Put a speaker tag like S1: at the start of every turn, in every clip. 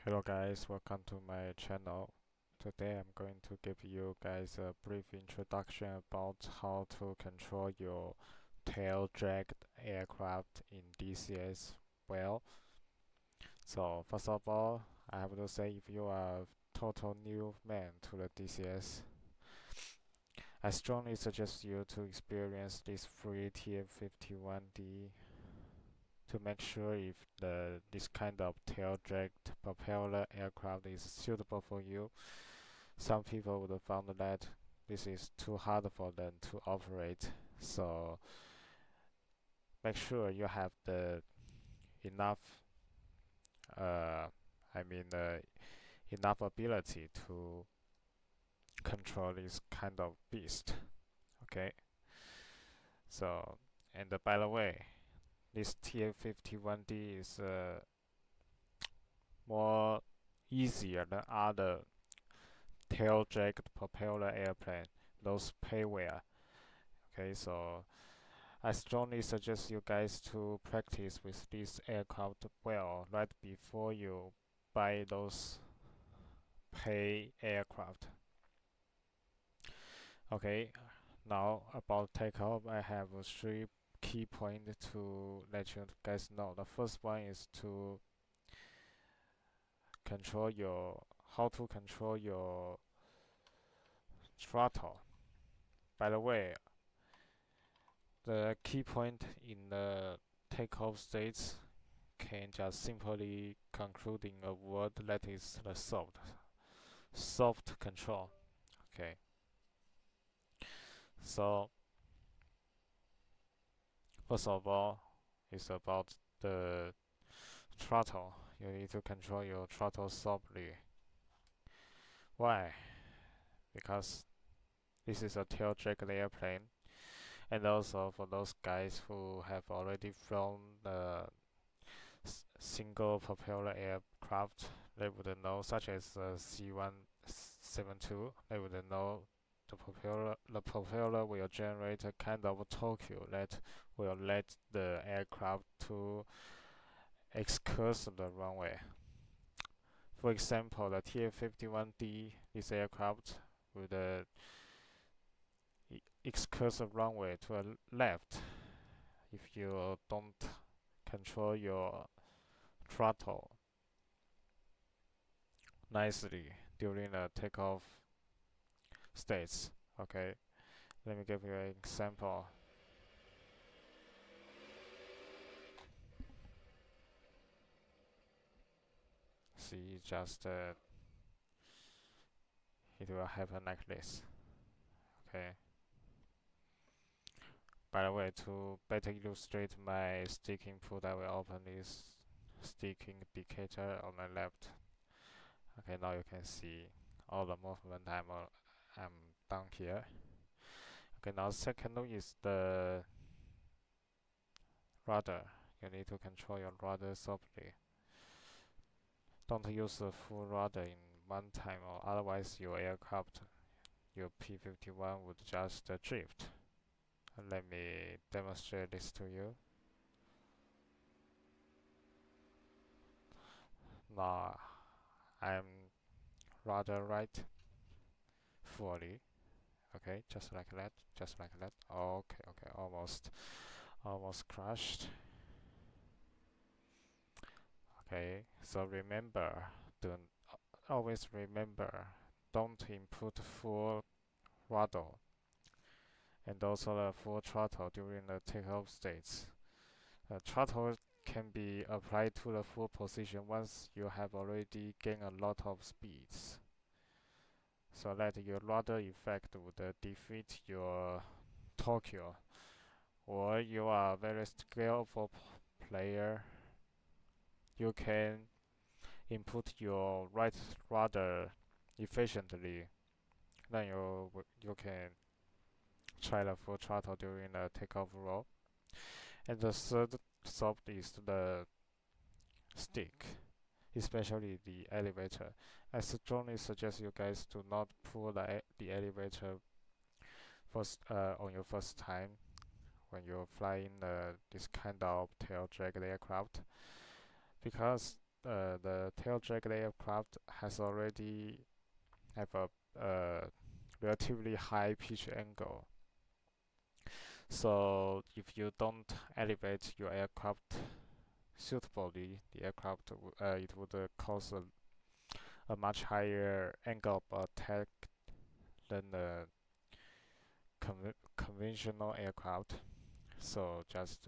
S1: Hello guys, welcome to my channel. Today I'm going to give you guys a brief introduction about how to control your tail-dragged aircraft in DCS well. So first of all, I have to say if you are a total new man to the DCS, I strongly suggest you to experience this free TF51D to make sure if this kind of tail-dragged propeller aircraft is suitable for you. Some people would have found that this is too hard for them to operate, so make sure you have the enough uh, I mean enough ability to control this kind of beast. Okay, so and by the way, this TF51D is more easier than other tail dragged propeller airplane, those payware. Okay, so I strongly suggest you guys to practice with this aircraft well right before you buy those pay aircraft. Okay, now about takeoff, I have three key points to let you guys know. The first one is to control your how to control your throttle. By the way, the key point in the takeoff states can just simply concluding a word that is the soft control. Okay, so first of all, it's about the throttle. You need to control your throttle softly. Why? Because this is a tail dragger airplane, and also for those guys who have already flown the single propeller aircraft, they would know, such as the C172, they would know the propeller will generate a kind of torque that will let the aircraft to excurse the runway. For example, the TF51D, this aircraft with a excurse the runway to a left if you don't control your throttle nicely during the takeoff states. Okay, let me give you an example. See, just it will happen like this. Okay. By the way, to better illustrate my stick input, I will open this stick indicator on the left. Okay, now you can see all the movement I'm down here. Okay, now second is the rudder. You need to control your rudder softly. Don't use the full rudder in one time, or otherwise your aircraft, your P-51 would just drift. Let me demonstrate this to you. Now I'm rudder right fully. Okay, just like that, just like that. Okay, okay, almost crashed. Okay, so remember, don't always remember, don't input full throttle and also the full throttle during the takeoff states. Throttle can be applied to the full position once you have already gained a lot of speeds, so that your rudder effect would defeat your Tokyo. Or you are a very skillful player, you can input your right rudder efficiently. Then you can try the full throttle during the takeoff roll. And the third soft is the stick, especially the elevator. I strongly suggest you guys to not pull the elevator first on your first time when you're flying this kind of tail dragged aircraft, because the tail dragger aircraft has already have a relatively high pitch angle. So if you don't elevate your aircraft suitably, the aircraft it would cause a much higher angle of attack than the conventional aircraft. So just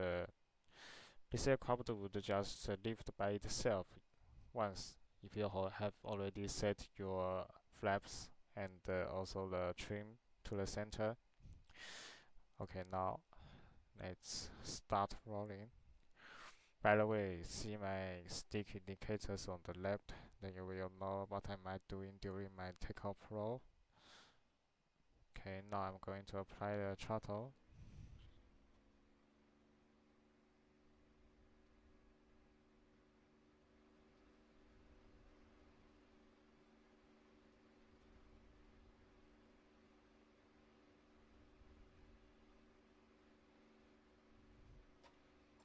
S1: this aircraft would just lift by itself once if you have already set your flaps and also the trim to the center. Okay, now let's start rolling. By the way, see my stick indicators on the left, then you will know what am I doing during my takeoff roll. Okay, now I'm going to apply the throttle.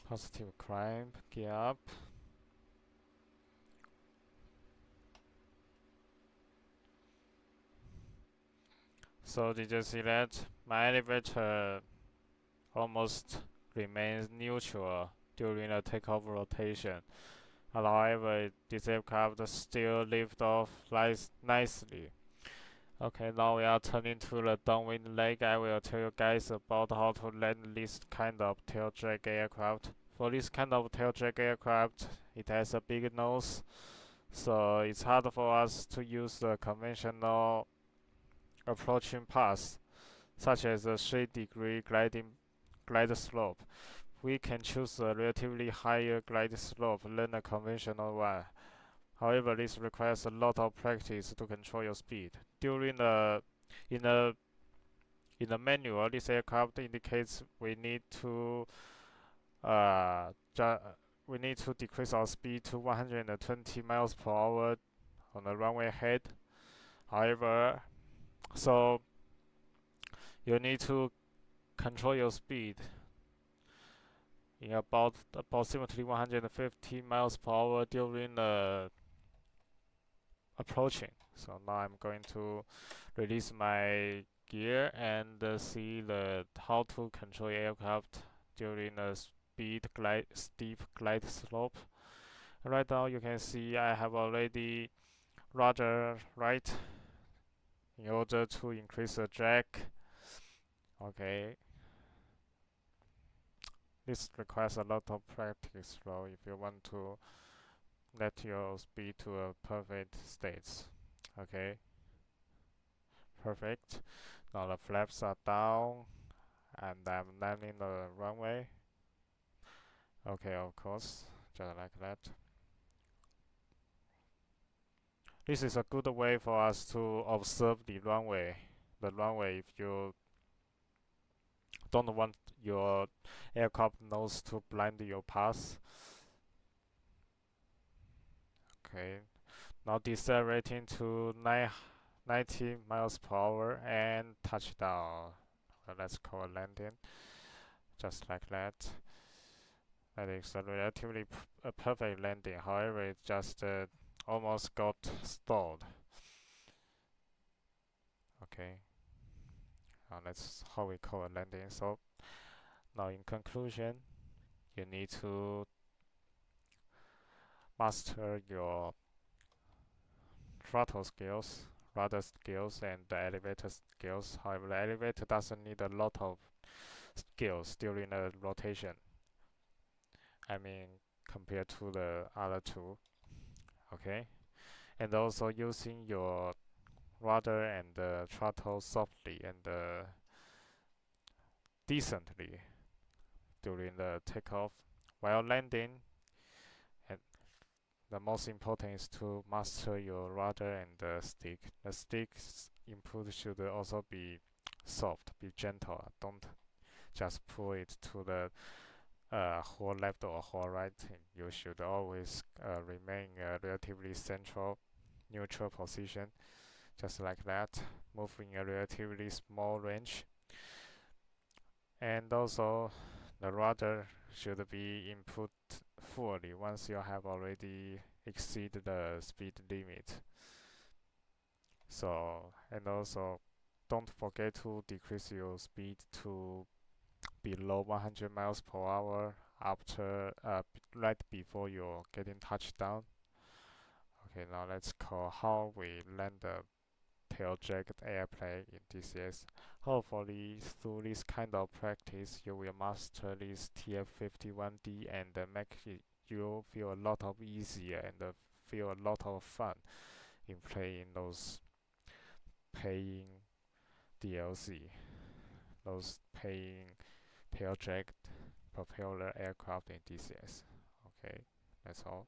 S1: Positive climb, gear up. So did you see that? My elevator almost remains neutral during the takeoff rotation. However, this aircraft still lift off nicely. Okay, now we are turning to the downwind leg. I will tell you guys about how to land this kind of tail drag aircraft. For this kind of tail drag aircraft, it has a big nose, so it's hard for us to use the conventional approaching path, such as a 3-degree glide slope. We can choose a relatively higher glide slope than a conventional one. However, this requires a lot of practice to control your speed. In the in the manual, this aircraft indicates uh, we need to decrease our speed to 120 miles per hour on the runway head. However, so you need to control your speed in about approximately 150 miles per hour during the approaching. So now I'm going to release my gear and see how to control aircraft during a steep glide slope. Right now you can see I have already rudder right in order to increase the drag. Okay, this requires a lot of practice though if you want to let your speed to a perfect state. Okay, perfect. Now the flaps are down and I'm landing the runway. Okay, of course, just like that. This is a good way for us to observe the runway. The runway, if you don't want your aircraft nose to blind your path. Okay, now decelerating to 90 miles per hour and touchdown. Let's call a landing, just like that. That is a relatively a perfect landing. However, it just almost got stalled. Okay, now that's how we call a landing. So now in conclusion, you need to master your throttle skills, rudder skills, and the elevator skills. However, the elevator doesn't need a lot of skills during the rotation. I mean, compared to the other two. Okay, and also using your rudder and the throttle softly and decently during the takeoff. While landing, and the most important is to master your rudder and the stick. The stick's input should also be soft, be gentle. Don't just pull it to the whole left or whole right. You should always remain a relatively central, neutral position, just like that, moving a relatively small range. And also, the rudder should be input fully once you have already exceed the speed limit. So, and also don't forget to decrease your speed to below 100 miles per hour after right before you're getting touchdown. Okay, now let's call how we land the tail-dragged airplane in DCS. Hopefully, through this kind of practice, you will master this TF51D and make you feel a lot of easier and feel a lot of fun in playing those paying DLC, those paying tail-dragged propeller aircraft in DCS. Okay, that's all.